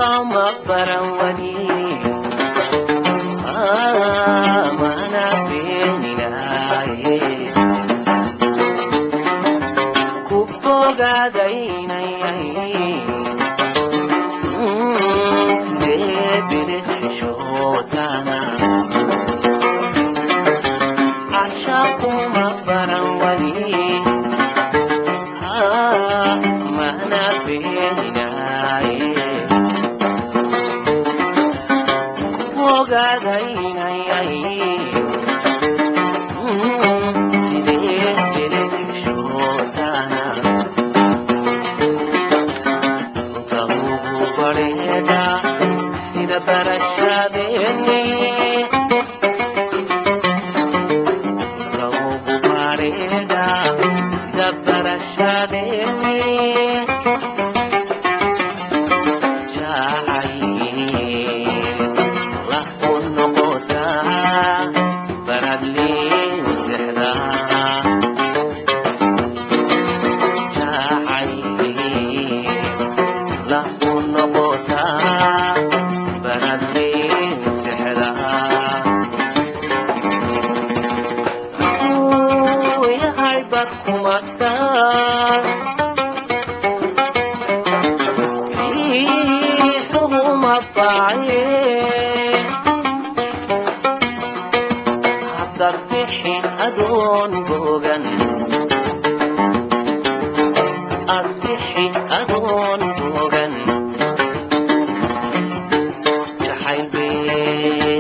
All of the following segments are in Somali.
kama barawani mana beeninaye kufogaadaynayay sidee bilisxishootana ashaquma barawani mana beeninaye kufogaadaynayay sidee bilisxishootana tahubu bareeda sida barashadeeni tahubu bareeda sida barashadeeni jacay la u noqotaa baradliin sixdaa jacay la u noqotaa baradliin sixdaa yahay bad kumataa isuguma baaye haddaad bixi adoon bogan ad bixi adoon bogan jaxaybee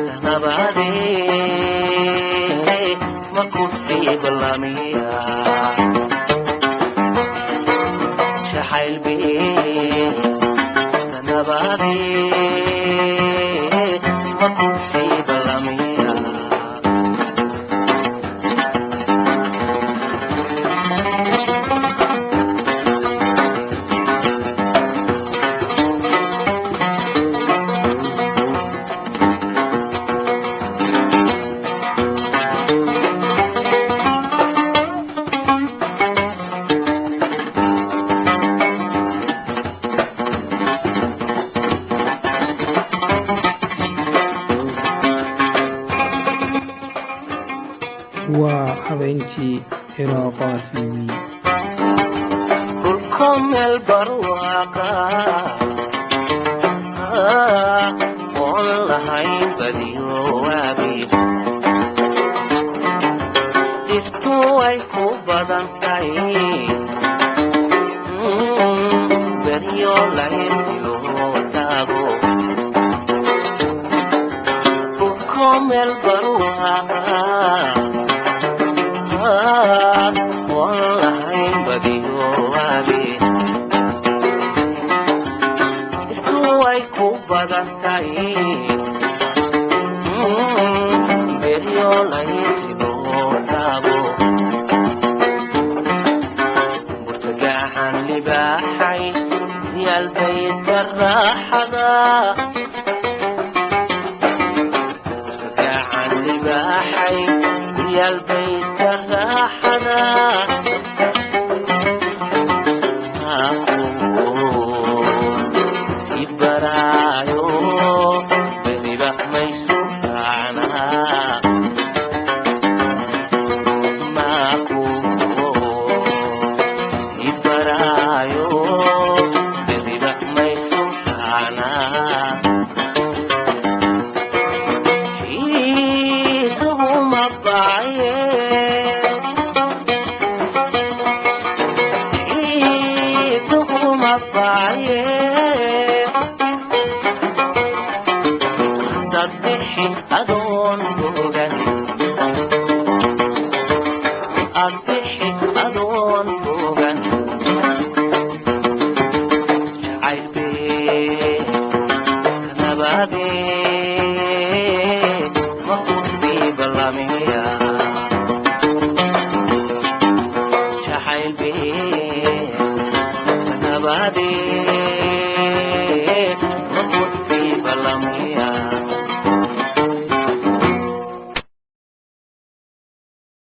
sanabadee makusii balamiya jaxaylbee sanabadee makusii balamiya waa habeentii inoo qaafiyey dhulka meel barwaaqa oon lahayn badiyo waabi dhirtu way ku badan tahay beryo laysilo taago dhulka meel barwaaqa oon lahayn badiyo waabi dhirtu way ku badan tahay beryo laysilo taago burtagaxan libaaxay yaalbaydka raaxada burtagaxan libaaxay yaalbaydka raaxada si baraayo beriba maysu raacnaa si baraayo beriba maysu raacnaa isuguma baaye isuguma baaye haddaad bixi adoon bogan ad bixi adoon bogan jacaylbee nabadee makusii balamiya